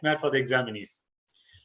nightmare for the examinees.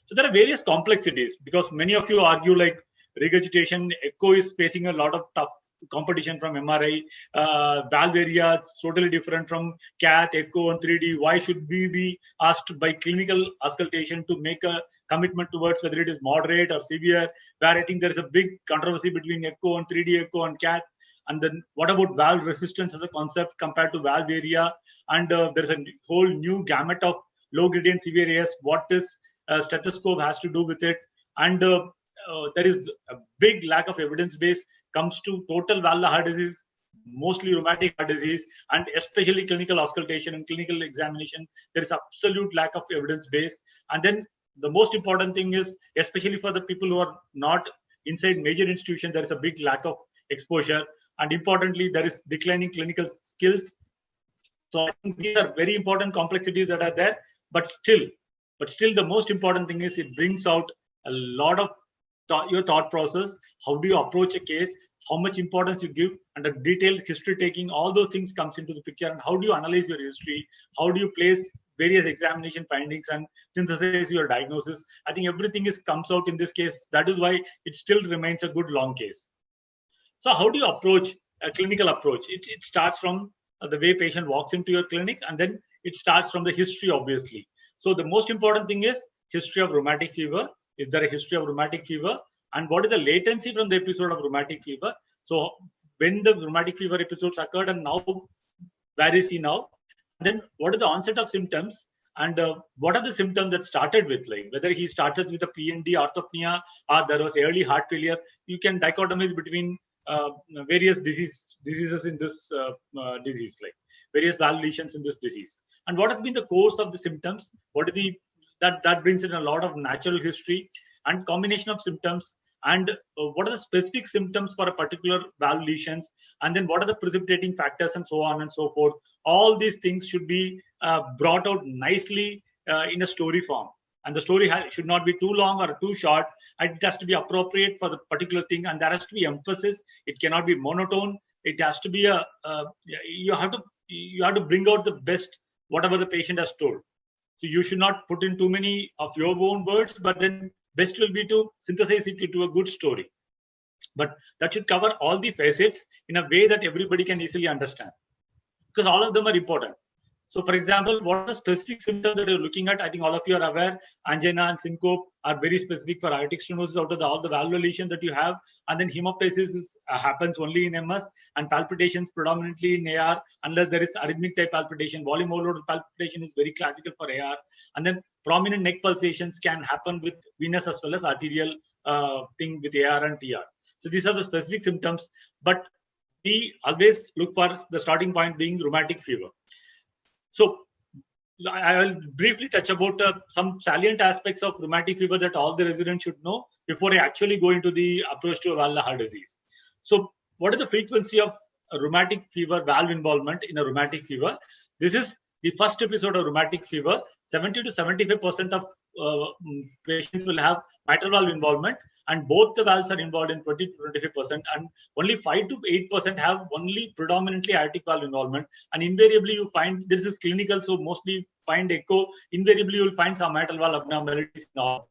So there are various complexities because many of you argue like regurgitation, echo is facing a lot of tough competition from MRI. Valve area is totally different from cath, echo, and 3D. Why should we be asked by clinical auscultation to make a commitment towards whether it is moderate or severe? Where I think there is a big controversy between echo and 3D echo and cath. And then what about valve resistance as a concept compared to valve area? And there's a whole new gamut of low gradient severe AS. What is stethoscope has to do with it? And there is a big lack of evidence base comes to total valvular heart disease, mostly rheumatic heart disease, and especially clinical auscultation and clinical examination. There is absolute lack of evidence base. And then the most important thing is, especially for the people who are not inside major institutions, there is a big lack of exposure. And importantly, there is declining clinical skills. So I think these are very important complexities that are there. But still, the most important thing is it brings out a lot of your thought process. How do you approach a case? How much importance you give, and a detailed history taking. All those things comes into the picture. And how do you analyze your history? How do you place various examination findings and synthesize your diagnosis? I think everything comes out in this case. That is why it still remains a good long case. So how do you approach a clinical approach? It starts from the way patient walks into your clinic, and then it starts from the history, obviously. So the most important thing is history of rheumatic fever. Is there a history of rheumatic fever? And what is the latency from the episode of rheumatic fever? So when the rheumatic fever episodes occurred and now, where is he now? And then what is the onset of symptoms? And what are the symptoms that started with, like whether he started with a PND, orthopnea, or there was early heart failure? You can dichotomize between various diseases in this disease, like various valve lesions in this disease. And what has been the course of the symptoms? What is that brings in a lot of natural history and combination of symptoms, and what are the specific symptoms for a particular valve lesions, and then what are the precipitating factors, and so on and so forth. All these things should be brought out nicely in a story form. And the story should not be too long or too short. It has to be appropriate for the particular thing, and there has to be emphasis. It cannot be monotone. It has to be you have to bring out the best whatever the patient has told. So you should not put in too many of your own words, but then best will be to synthesize it into a good story. But that should cover all the facets in a way that everybody can easily understand, because all of them are important. So, for example, what are the specific symptoms that you're looking at? I think all of you are aware, angina and syncope are very specific for aortic stenosis out of all the valvular lesions that you have. And then hemoptysis happens only in MS, and palpitations predominantly in AR, unless there is arrhythmic type palpitation. Volume overload palpitation is very classical for AR. And then prominent neck pulsations can happen with venous as well as arterial thing with AR and TR. So these are the specific symptoms, but we always look for the starting point being rheumatic fever. So I will briefly touch about some salient aspects of rheumatic fever that all the residents should know before I actually go into the approach to a valvular heart disease. So what is the frequency of rheumatic fever valve involvement in a rheumatic fever? This is the first episode of rheumatic fever. 70 to 75% of patients will have mitral valve involvement, and both the valves are involved in 20 to 25%, and only 5 to 8% have only predominantly aortic valve involvement. And invariably you find this is clinical, so mostly find echo. Invariably you will find some mitral valve abnormalities in all.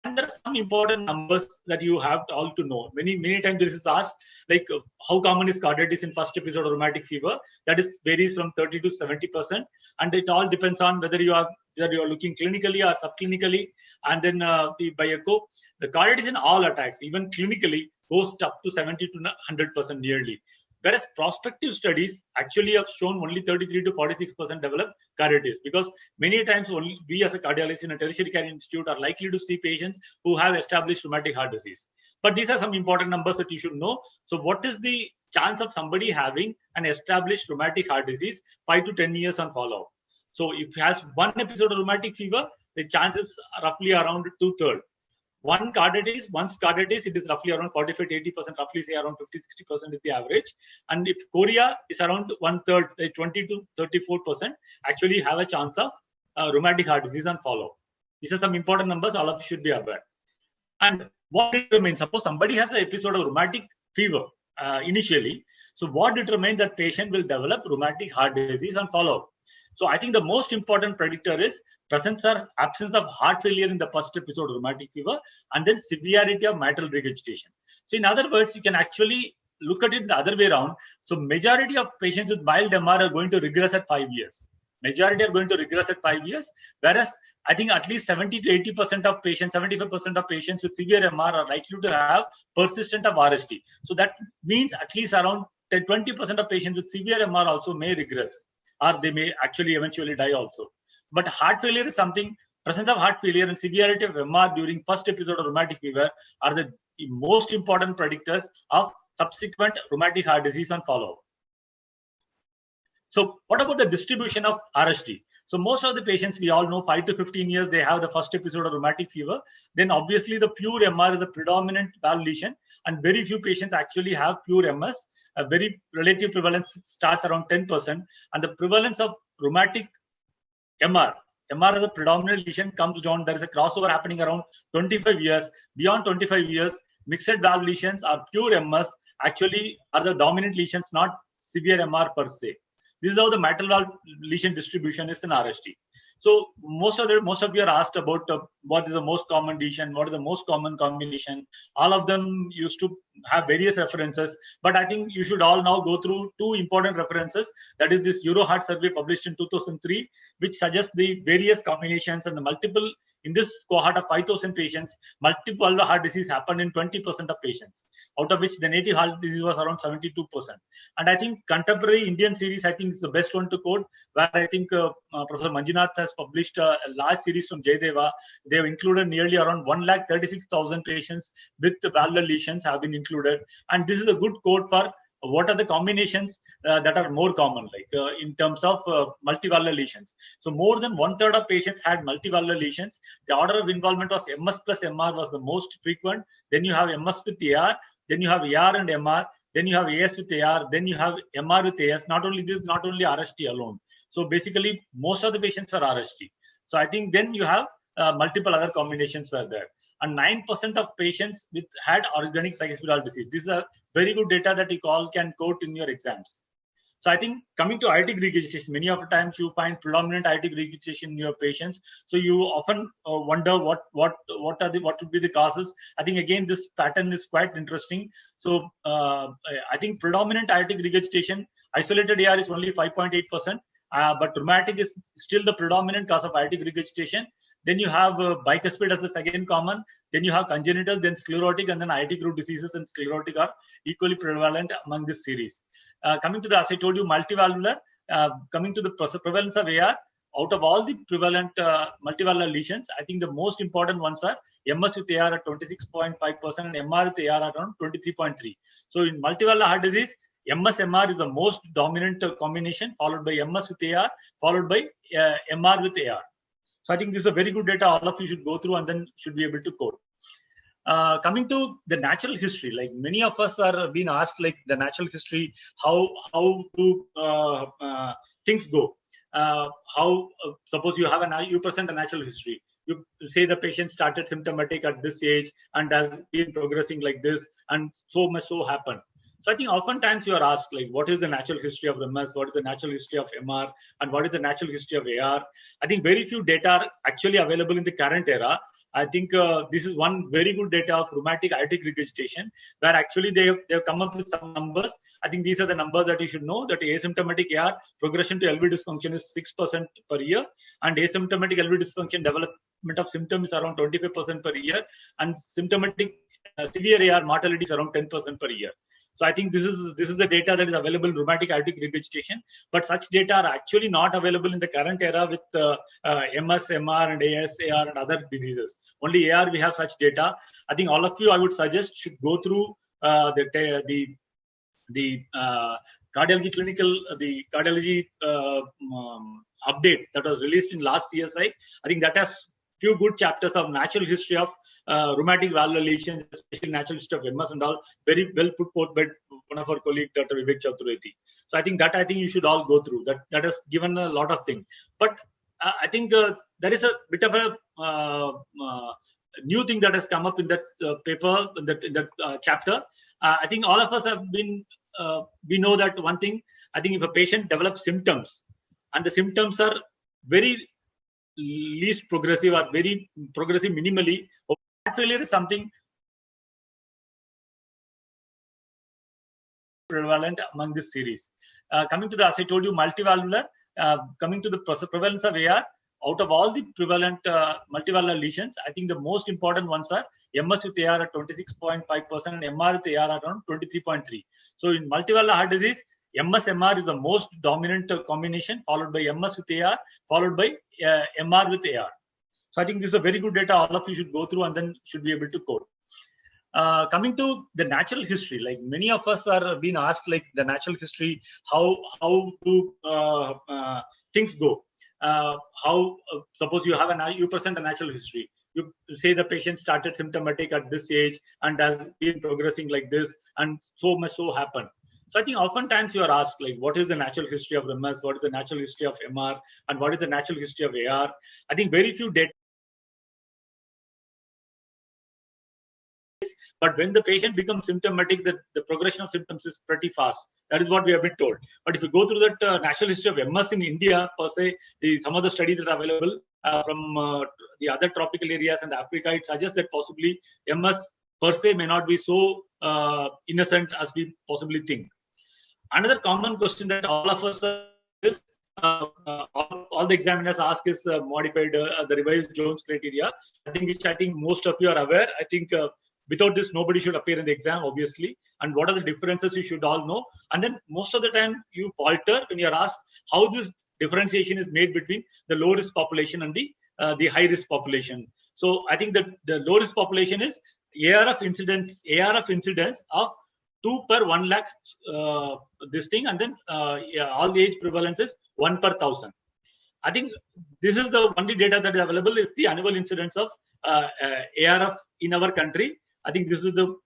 And there are some important numbers that you have all to know. Many times this is asked, like how common is carditis in first episode of rheumatic fever? That is varies from 30 to 70%, and it all depends on whether you are looking clinically or subclinically. And then by echo, the carditis in all attacks, even clinically, goes up to 70 to 100% nearly. Whereas prospective studies actually have shown only 33 to 46% develop carditis, because many times only we as a cardiologist in a tertiary care institute are likely to see patients who have established rheumatic heart disease. But these are some important numbers that you should know. So what is the chance of somebody having an established rheumatic heart disease 5 to 10 years on follow-up? So if he has one episode of rheumatic fever, the chances are roughly around 2/3. Once carditis, it is roughly around 45 to 80%, roughly say around 50-60% is the average. And if chorea is around 1/3, 20 to 34%, actually have a chance of rheumatic heart disease on follow-up. These are some important numbers all of you should be aware. And what determines, suppose somebody has an episode of rheumatic fever initially, so what determines that patient will develop rheumatic heart disease on follow-up? So I think the most important predictor is presence or absence of heart failure in the first episode of rheumatic fever, and then severity of mitral regurgitation. So in other words, you can actually look at it the other way around. So majority of patients with mild MR are going to regress at 5 years. Majority are going to regress at 5 years, whereas I think at least 70 to 80% of patients, 75% of patients with severe MR are likely to have persistent of RST. So that means at least around 20% of patients with severe MR also may regress, or they may actually eventually die also. But heart failure is something, presence of heart failure and severity of MR during first episode of rheumatic fever are the most important predictors of subsequent rheumatic heart disease and follow-up. So what about the distribution of RST? So most of the patients, we all know 5 to 15 years, they have the first episode of rheumatic fever. Then obviously the pure MR is the predominant valve lesion, and very few patients actually have pure MS. A very relative prevalence starts around 10%, and the prevalence of rheumatic MR as a predominant lesion comes down. There is a crossover happening around 25 years. Beyond 25 years, mixed valve lesions or pure MS actually are the dominant lesions, not severe MR per se. This is how the mitral valve lesion distribution is in RST. So most of you are asked about what is the most common lesion, what is the most common combination. All of them used to have various references, but I think you should all now go through two important references. That is this EuroHeart survey published in 2003, which suggests the various combinations and the multiple. In this cohort of 5,000 patients, multiple valvular heart disease happened in 20% of patients, out of which the native heart disease was around 72%. And I think contemporary Indian series, I think is the best one to quote, where I think Professor Manjunath has published a large series from Jayadeva. They have included nearly around 136,000 patients with valvular lesions have been included. And this is a good quote for what are the combinations that are more common, like in terms of multivalvular lesions. So more than 1/3 of patients had multivalvular lesions. The order of involvement was MS plus MR was the most frequent. Then you have MS with AR. Then you have AR and MR. Then you have AS with AR. Then you have MR with AS. Not only this, not only RST alone. So basically, most of the patients were RST. So I think then you have multiple other combinations were there. And 9% of patients had organic tricuspidal disease. This is a very good data that you all can quote in your exams. So I think coming to aortic regurgitation, many of the times you find predominant aortic regurgitation in your patients. So you often wonder what would be the causes. I think again this pattern is quite interesting. So I think predominant aortic regurgitation, isolated AR is only 5.8%, but rheumatic is still the predominant cause of aortic regurgitation. Then you have bicuspid as the second common. Then you have congenital, then sclerotic, and then aortic root diseases and sclerotic are equally prevalent among this series. Coming to the, as I told you, multivalvular, coming to the prevalence of AR, out of all the prevalent multivalvular lesions, I think the most important ones are MS with AR at 26.5% and MR with AR at around 23.3%. So in multivalvular heart disease, MS-MR is the most dominant combination, followed by MS with AR, followed by MR with AR. So I think this is a very good data all of you should go through and then should be able to quote. Coming to the natural history, like many of us are being asked, like the natural history, how do things go? Suppose you present a natural history. You say the patient started symptomatic at this age and has been progressing like this, and so much so happened. So I think oftentimes you are asked, like, what is the natural history of MS, what is the natural history of MR, and what is the natural history of AR? I think very few data are actually available in the current era. I think this is one very good data of rheumatic aortic regurgitation, where actually they have come up with some numbers. I think these are the numbers that you should know, that asymptomatic AR progression to LV dysfunction is 6% per year, and asymptomatic LV dysfunction development of symptoms is around 25% per year, and symptomatic severe AR mortality is around 10% per year. So I think this is the data that is available in rheumatic aortic regurgitation, but such data are actually not available in the current era with MS, MR, and AS, AR, and other diseases. Only AR we have such data. I think all of you, I would suggest, should go through the cardiology update that was released in last CSI. I think that has few good chapters of natural history of rheumatic valvular lesions, especially natural history of MS and all, very well put forth by one of our colleagues, Dr. Vivek Chaturvedi. So I think you should all go through. That has given a lot of things. But I think there is a bit of a new thing that has come up in that paper, in that chapter. I think all of us have been, we know that one thing, I think if a patient develops symptoms and the symptoms are very least progressive or very progressive minimally. Heart failure is something prevalent among this series. Coming to the, as I told you, multivalvular, coming to the prevalence of AR, out of all the prevalent multivalvular lesions, I think the most important ones are MS with AR at 26.5% and MR with AR at around 23.3%. So in multivalvular heart disease, MS-MR is the most dominant combination, followed by MS with AR, followed by MR with AR. So I think this is a very good data all of you should go through and then should be able to code. Coming to the natural history, like many of us are being asked, like the natural history, how do things go? Suppose you present a natural history. You say the patient started symptomatic at this age and has been progressing like this, and so much so happened. So I think oftentimes you are asked, like, what is the natural history of MS? What is the natural history of MR? And what is the natural history of AR? I think very few data. But when the patient becomes symptomatic, the progression of symptoms is pretty fast. That is what we have been told. But if you go through that natural history of MS in India, per se, some of the studies that are available from the other tropical areas and Africa, it suggests that possibly MS per se may not be so innocent as we possibly think. Another common question that all of us is, all the examiners ask is modified, the revised Jones criteria. I think most of you are aware. I think without this, nobody should appear in the exam, obviously. And what are the differences, you should all know. And then most of the time you falter when you're asked how this differentiation is made between the low risk population and the high risk population. So I think that the low risk population is AR of incidence of 2 per 1 lakh, this thing, and then all the age prevalence is 1 per 1,000. I think this is the only data that is available is the annual incidence of ARF in our country. I think this is the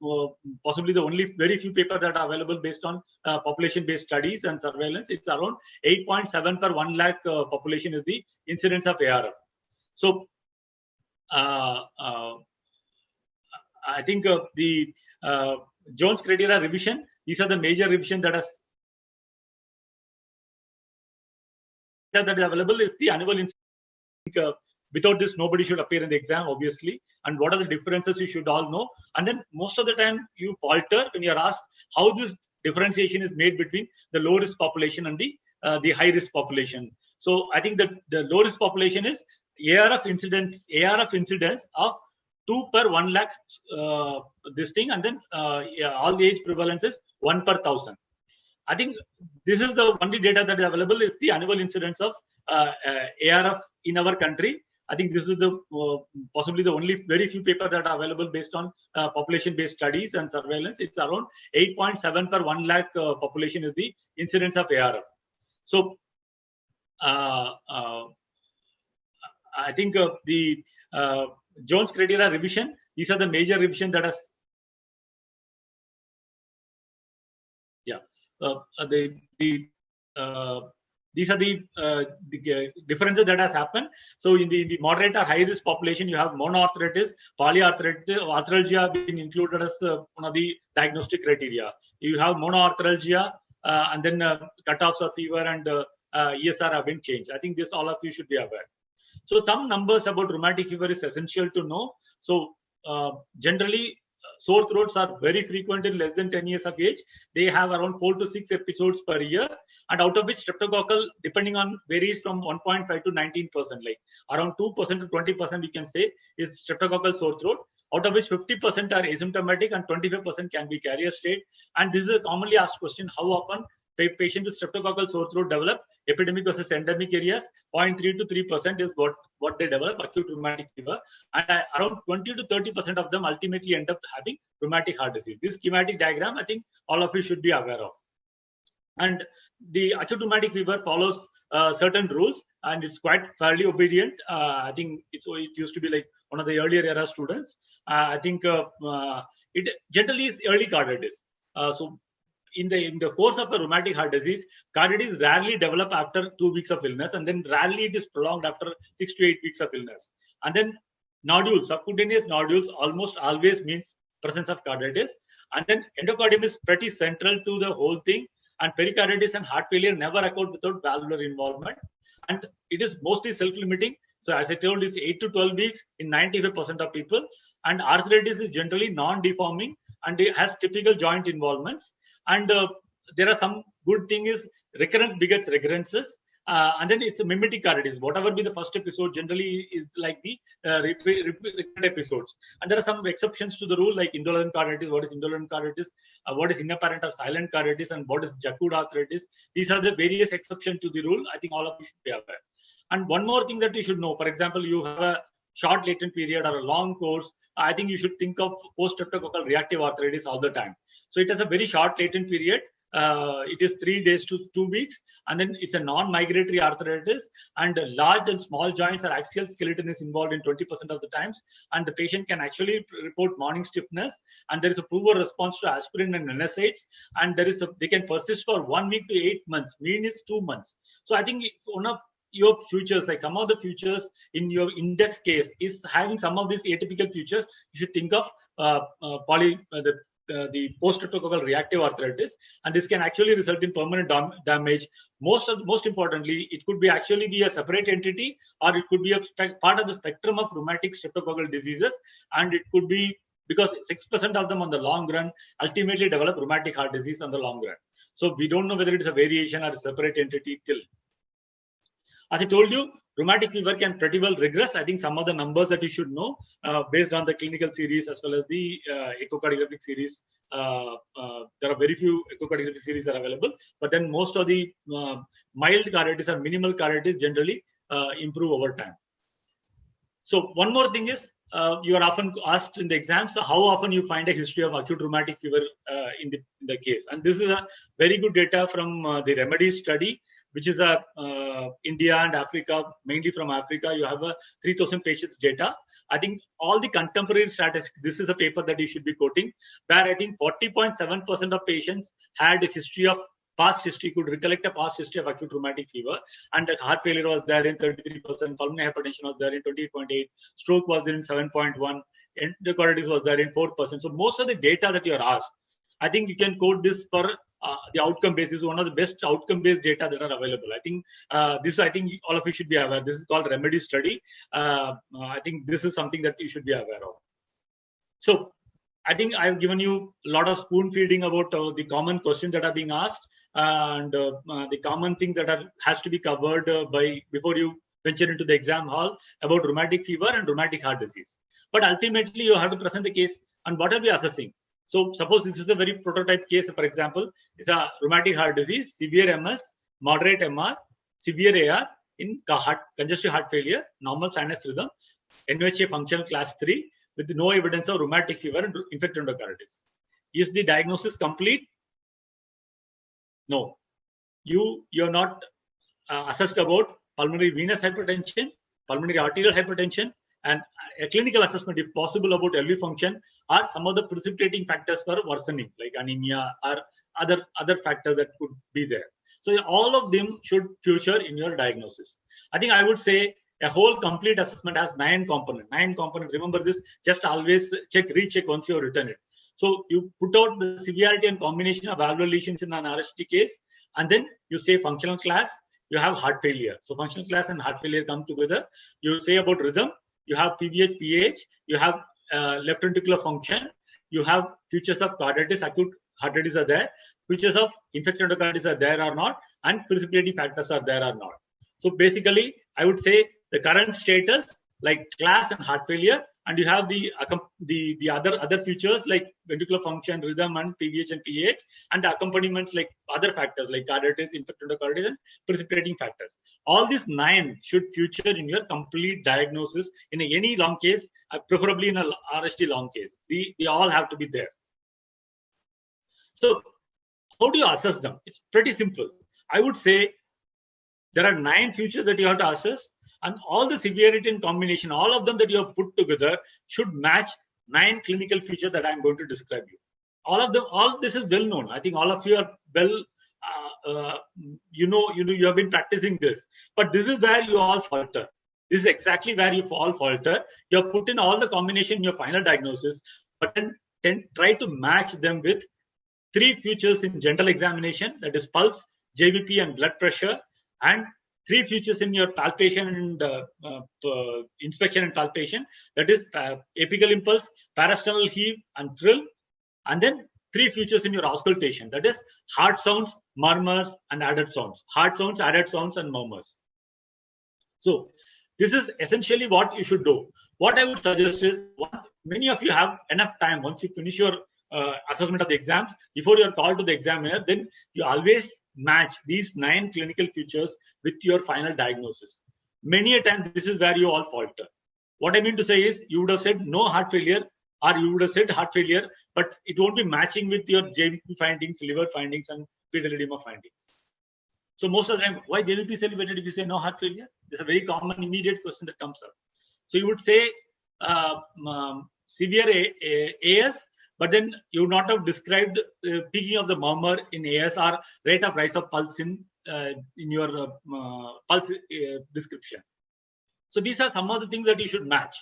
possibly the only very few papers that are available based on population-based studies and surveillance. It's around 8.7 per 1 lakh population is the incidence of ARF. So I think the Jones criteria revision, these are the major revision that is available is the annual incidence. Without this, nobody should appear in the exam, obviously. And what are the differences, you should all know. And then most of the time you falter when you're asked how this differentiation is made between the low risk population and the high risk population. So I think that the low risk population is AR of incidence of 2 per 1 lakh, this thing, and then all the age prevalence is 1 per 1,000. I think this is the only data that is available is the annual incidence of ARF in our country. I think this is the possibly the only very few papers that are available based on population-based studies and surveillance. It's around 8.7 per 1 lakh population is the incidence of ARF. So I think the Jones criteria revision, these are the major revision that has these are the differences that has happened. So in the moderate or high risk population, you have monoarthritis, polyarthritis, arthralgia being included as one of the diagnostic criteria. You have monoarthralgia, and then cutoffs of fever and ESR have been changed. I think this all of you should be aware. So some numbers about rheumatic fever is essential to know. So generally, sore throats are very frequent in less than 10 years of age. They have around 4 to 6 episodes per year, and out of which streptococcal, depending on, varies from 1.5 to 19%, like around 2% to 20% you can say is streptococcal sore throat, out of which 50% are asymptomatic and 25% can be carrier state. And this is a commonly asked question: how often patients with streptococcal sore throat develop? Epidemic versus endemic areas, 0.3 to 3% is what they develop acute rheumatic fever, and around 20 to 30% of them ultimately end up having rheumatic heart disease. This schematic diagram, I think all of you should be aware of. And the acute rheumatic fever follows certain rules, and it's quite fairly obedient. I think it used to be like one of the earlier era students. I think it generally is early carditis. So in the course of a rheumatic heart disease, carditis rarely develop after 2 weeks of illness, and then rarely it is prolonged after 6 to 8 weeks of illness. And then nodules, subcutaneous nodules, almost always means presence of carditis. And then endocardium is pretty central to the whole thing. And pericarditis and heart failure never occurred without valvular involvement. And it is mostly self-limiting. So as I told, it's 8 to 12 weeks in 95% of people. And arthritis is generally non-deforming and it has typical joint involvements. And there are some good thing is recurrence begets recurrences. And then it's a mimetic arthritis. Whatever be the first episode, generally is like the repeat episodes. And there are some exceptions to the rule, like indolent arthritis. What is indolent arthritis? What is inapparent or silent arthritis? And what is Jacquard arthritis? These are the various exceptions to the rule. I think all of you should be aware. And one more thing that you should know, for example, you have a short latent period or a long course, I think you should think of post-streptococcal reactive arthritis all the time. So it has a very short latent period. It is 3 days to 2 weeks, and then it's a non-migratory arthritis, and large and small joints or axial skeleton is involved in 20% of the times, and the patient can actually report morning stiffness, and there is a proven response to aspirin and NSAIDs, and they can persist for 1 week to 8 months. Mean is 2 months. So I think it's one of your features, like some of the features in your index case is having some of these atypical features. You should think of the post-streptococcal reactive arthritis, and this can actually result in permanent damage. Most importantly, it could be actually be a separate entity, or it could be a part of the spectrum of rheumatic streptococcal diseases, and it could be because 6% of them on the long run ultimately develop rheumatic heart disease on the long run. So we don't know whether it is a variation or a separate entity till. As I told you, rheumatic fever can pretty well regress. I think some of the numbers that you should know based on the clinical series as well as the echocardiographic series. There are very few echocardiographic series are available, but then most of the mild carditis or minimal carditis generally improve over time. So one more thing is, you are often asked in the exams, how often you find a history of acute rheumatic fever in the case. And this is a very good data from the Remedy study, which is India and Africa, mainly from Africa. You have a 3,000 patients data. I think all the contemporary statistics, this is a paper that you should be quoting, where I think 40.7% of patients had a history of could recollect a past history of acute rheumatic fever, and heart failure was there in 33%, pulmonary hypertension was there in 28.8%, stroke was there in 7.1%, endocarditis was there in 4%. So most of the data that you are asked, I think you can quote this for the outcome base. Is one of the best outcome-based data that are available. I think I think all of you should be aware. This is called Remedy study. I think this is something that you should be aware of. So I think I've given you a lot of spoon feeding about the common questions that are being asked, and the common thing that has to be covered before you venture into the exam hall about rheumatic fever and rheumatic heart disease. But ultimately, you have to present the case, and what are we assessing? So suppose this is a very prototype case. For example, it's a rheumatic heart disease, severe MS, moderate MR, severe AR in congestive heart failure, normal sinus rhythm, NYHA functional class 3 with no evidence of rheumatic fever and infected endocarditis. Is the diagnosis complete? No. You're not assessed about pulmonary venous hypertension, pulmonary arterial hypertension, and a clinical assessment, if possible, about LV function or some of the precipitating factors for worsening, like anemia or other factors that could be there. So all of them should feature in your diagnosis. I think I would say a whole complete assessment has 9 components. 9 components. Remember this. Just always recheck once you have written it. So you put out the severity and combination of valvular lesions in an RST case, and then you say functional class. You have heart failure. So functional class and heart failure come together. You say about rhythm. You have PVH, PH. You have left ventricular function. You have features of carditis, acute heart disease are there. Features of infected endocarditis are there or not, and precipitating factors are there or not. So basically, I would say the current status, like class and heart failure, and you have the other features like ventricular function, rhythm, and PVH and PH, and the accompaniments like other factors like carditis, infected endocarditis, and precipitating factors. All these 9 should feature in your complete diagnosis in any long case, preferably in a RST long case. They all have to be there. So how do you assess them? It's pretty simple. I would say there are 9 features that you have to assess, and all the severity and combination, all of them that you have put together should match 9 clinical features that I'm going to describe you. All this is well known. I think all of you are well, you have been practicing this. But this is where you all falter. This is exactly where you all falter. You have put in all the combination in your final diagnosis, but then try to match them with 3 features in general examination, that is pulse, JVP, and blood pressure, and 3 features in your palpation and inspection and palpation. That is apical impulse, parasternal heave, and thrill. And then 3 features in your auscultation. That is heart sounds, murmurs, and added sounds. Heart sounds, added sounds, and murmurs. So this is essentially what you should do. What I would suggest is, many of you have enough time once you finish your assessment of the exams, before you are called to the examiner, then you always match these 9 clinical features with your final diagnosis. Many a time, this is where you all falter. What I mean to say is, you would have said no heart failure, or you would have said heart failure, but it won't be matching with your JVP findings, liver findings, and fetal edema findings. So most of the time, why JVP is elevated if you say no heart failure? This is a very common immediate question that comes up. So you would say severe AS, but then you would not have described peaking of the murmur in AS or rate of rise of pulse in your pulse description. So these are some of the things that you should match.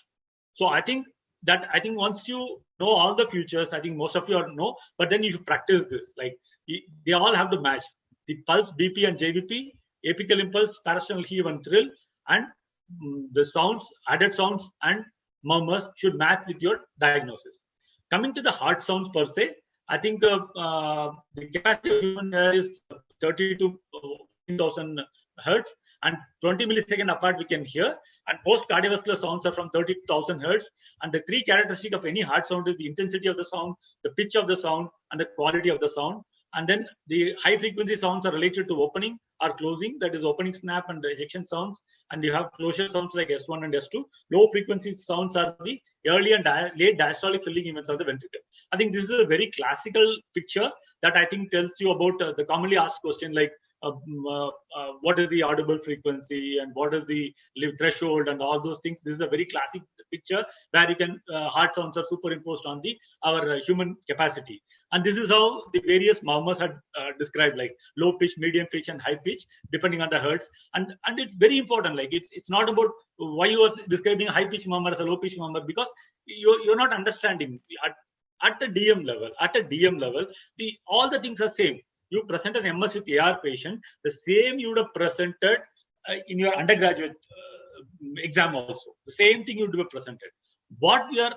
So I think once you know all the features, I think most of you know, but then you should practice this. Like they all have to match. The pulse, BP and JVP, apical impulse, parasternal heave and thrill, and the sounds, added sounds and murmurs should match with your diagnosis. Coming to the heart sounds per se, I think the capacity of human hair is 30 to 10,000 hertz, and 20 millisecond apart we can hear. And post cardiovascular sounds are from 30,000 hertz. And the 3 characteristics of any heart sound is the intensity of the sound, the pitch of the sound, and the quality of the sound. And then the high frequency sounds are related to opening or closing, that is opening snap and ejection sounds. And you have closure sounds like S1 and S2. Low frequency sounds are the early and late diastolic filling events of the ventricle. I think this is a very classical picture that I think tells you about the commonly asked question like what is the audible frequency and what is the live threshold and all those things. This is a very classic picture where you can heart sounds are superimposed on our human capacity. And this is how the various murmurs are described, like low pitch, medium pitch, and high pitch, depending on the hertz. And it's very important. Like it's not about why you are describing a high pitch murmur as a low pitch murmur, because you're not understanding at the DM level. At a DM level, all the things are same. You present an MS with AR patient, the same you would have presented in your undergraduate exam also. The same thing you would have presented. What we are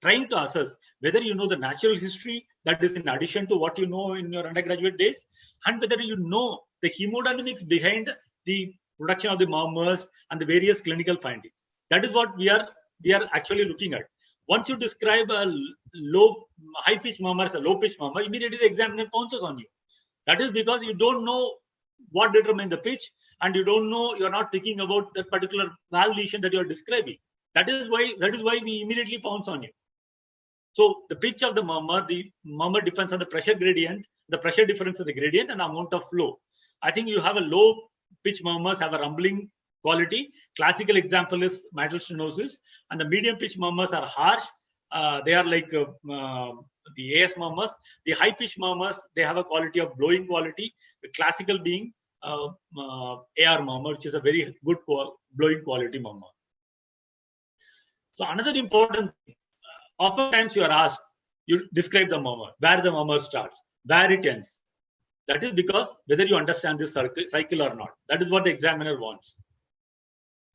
trying to assess, whether you know the natural history that is in addition to what you know in your undergraduate days, and whether you know the hemodynamics behind the production of the murmurs and the various clinical findings. That is what we are actually looking at. Once you describe a high pitch murmur as a low pitch murmur, immediately the examiner pounces on you. That is because you don't know what determines the pitch, and you don't know, you're not thinking about that particular valve lesion that you're describing. That is why we immediately pounce on you. So the pitch of the murmur depends on the pressure gradient, the pressure difference of the gradient, and the amount of flow. I think you have a low pitch murmurs have a rumbling quality. Classical example is mitral stenosis, and the medium pitch murmurs are harsh. They are like the AS murmurs. The high pitch murmurs, they have a quality of blowing quality. The classical being AR murmur, which is a very good blowing quality murmur. So another important thing, oftentimes you are asked, you describe the murmur, where the murmur starts, where it ends. That is because whether you understand this cycle or not. That is what the examiner wants.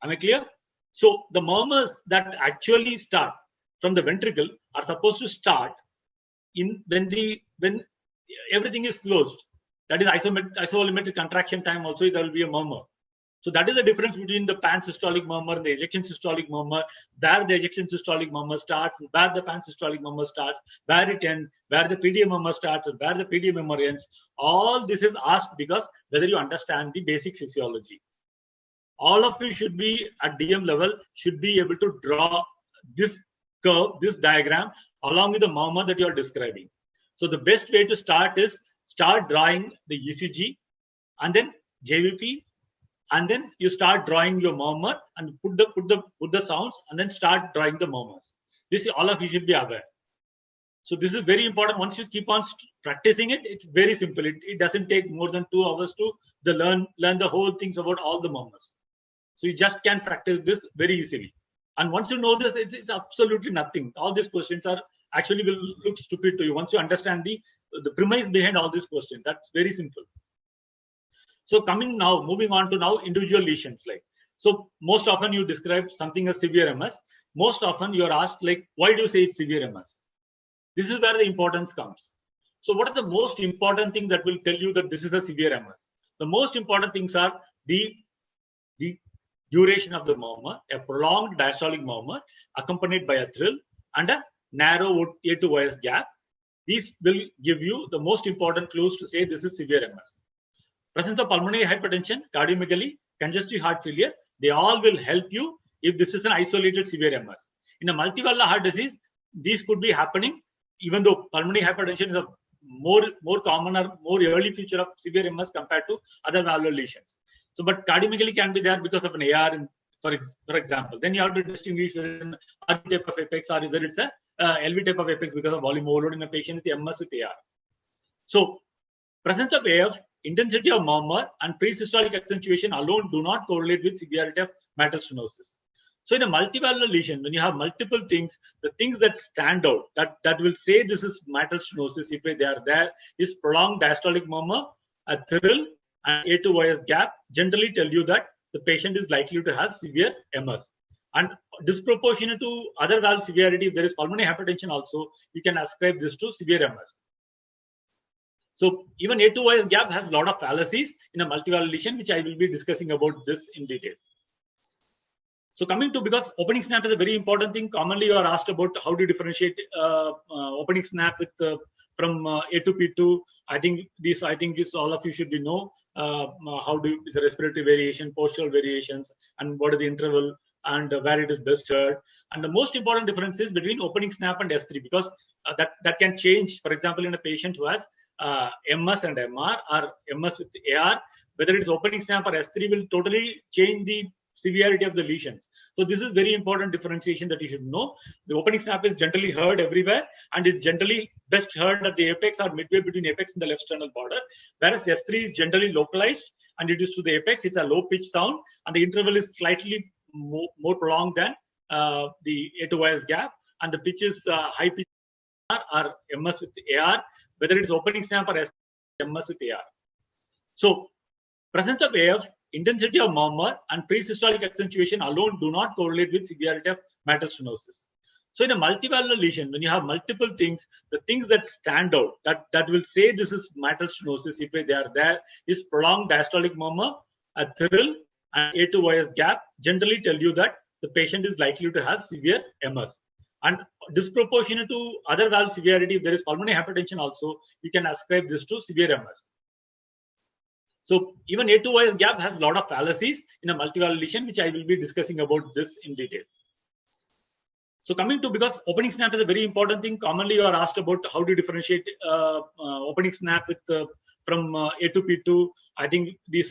Am I clear? So the murmurs that actually start from the ventricle are supposed to start when everything is closed. That is isovolumetric contraction time also, there will be a murmur. So that is the difference between the pansystolic murmur and the ejection systolic murmur, where the ejection systolic murmur starts, where the pansystolic murmur starts, where it ends, where the PDA murmur starts, and where the PDA murmur ends. All this is asked because whether you understand the basic physiology. All of you should be at DM level, should be able to draw this curve, this diagram, along with the murmur that you are describing. So the best way to start is start drawing the ECG and then JVP, and then you start drawing your murmur and put the sounds, and then start drawing the murmurs. This all of you should be aware. So this is very important. Once you keep on practicing it, it's very simple. It doesn't take more than 2 hours to learn the whole things about all the murmurs. So you just can practice this very easily. And once you know this, it's absolutely nothing. All these questions are actually will look stupid to you once you understand the premise behind all these questions. That's very simple. So moving on to now individual lesions. So most often you describe something as severe MS. Most often you are asked why do you say it's severe MS? This is where the importance comes. So what are the most important things that will tell you that this is a severe MS? The most important things are the duration of the murmur, a prolonged diastolic murmur accompanied by a thrill and a narrow A to YS gap. These will give you the most important clues to say this is severe MS. Presence of pulmonary hypertension, cardiomegaly, congestive heart failure, they all will help you if this is an isolated severe MS. In a multivalvular heart disease, these could be happening even though pulmonary hypertension is a more common or more early feature of severe MS compared to other valvular lesions. So, but cardiomegaly can be there because of an AR, for example. Then you have to distinguish whether it's an RV type of apex or whether it's a LV type of apex because of volume overload in a patient with MS with AR. So, presence of AF, intensity of murmur, and pre-systolic accentuation alone do not correlate with severity of mitral stenosis. So in a multivalvular lesion, when you have multiple things, the things that stand out, that will say this is mitral stenosis, if they are there, is prolonged diastolic murmur, a thrill, and A to YS gap generally tell you that the patient is likely to have severe MS. And disproportionate to other valve severity, if there is pulmonary hypertension also, you can ascribe this to severe MS. So even A to YS gap has a lot of fallacies in a multivalvular lesion, which I will be discussing about this in detail. So coming to, because opening snap is a very important thing. Commonly you are asked about how do you differentiate opening snap with from A to P2. I think this all of you should be know is the respiratory variation, postural variations, and what is the interval and where it is best heard. And the most important difference is between opening snap and S3, because that can change. For example, in a patient who has MS and MR or MS with AR, whether it is opening snap or S3 will totally change the severity of the lesions. So this is very important differentiation that you should know. The opening snap is generally heard everywhere, and it's generally best heard at the apex or midway between apex and the left sternal border, whereas S3 is generally localized and it is to the apex. It's a low pitch sound and the interval is slightly more prolonged than the A to YS gap, and the pitch is high pitch or MS with AR, whether it is opening snap or MS with AR. So presence of AF, intensity of murmur, and pre-systolic accentuation alone do not correlate with severity of mitral stenosis. So in a multivalvular lesion, when you have multiple things, the things that stand out, that will say this is mitral stenosis, if they are there, is prolonged diastolic murmur, a thrill, and A to YS gap generally tell you that the patient is likely to have severe MS. And disproportionate to other valve severity, if there is pulmonary hypertension also, you can ascribe this to severe MS. So even A to YS gap has a lot of fallacies in a multivalvular lesion, which I will be discussing about this in detail. So coming to, because opening snap is a very important thing. Commonly you are asked about how do you differentiate opening snap with from A to P2. I think this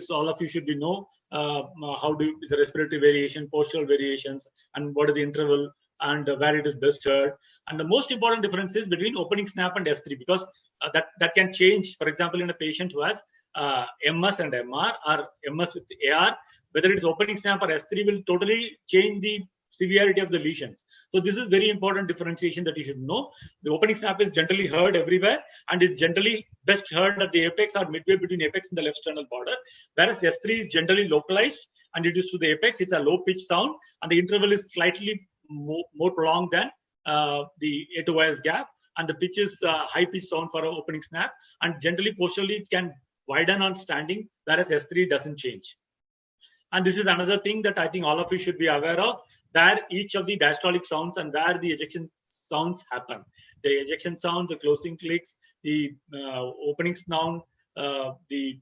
all of you should be know is the respiratory variation, postural variations, and what is the interval and where it is best heard. And the most important difference is between opening snap and S3, because that can change. For example, in a patient who has MS and MR or MS with AR, whether it is opening snap or S3 will totally change the severity of the lesions. So this is very important differentiation that you should know. The opening snap is generally heard everywhere, and it's generally best heard at the apex or midway between apex and the left sternal border, whereas S3 is generally localized and it is to the apex. It's a low pitch sound and the interval is slightly more prolonged than the A to YS gap, and the pitch is high pitch sound for an opening snap, and generally posturally it can widen on standing, whereas S3 doesn't change. And this is another thing that I think all of you should be aware of, where each of the diastolic sounds and where the ejection sounds happen. The ejection sound, the closing clicks, the opening sound, the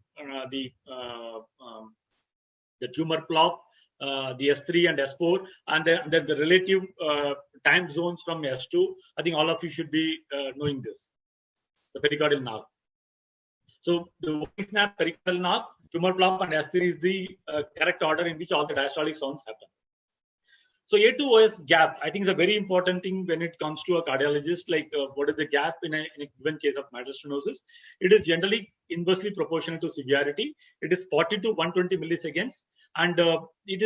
tumor plop, the S3 and S4, and then the relative time zones from S2. I think all of you should be knowing this. The pericardial nerve. So the opening snap, pericardial nerve, tumor plop, and S3 is the correct order in which all the diastolic sounds happen. So A to OS gap, I think, is a very important thing when it comes to a cardiologist. What is the gap in a given case of mitral stenosis? It is generally inversely proportional to severity. It is 40 to 120 milliseconds, and it is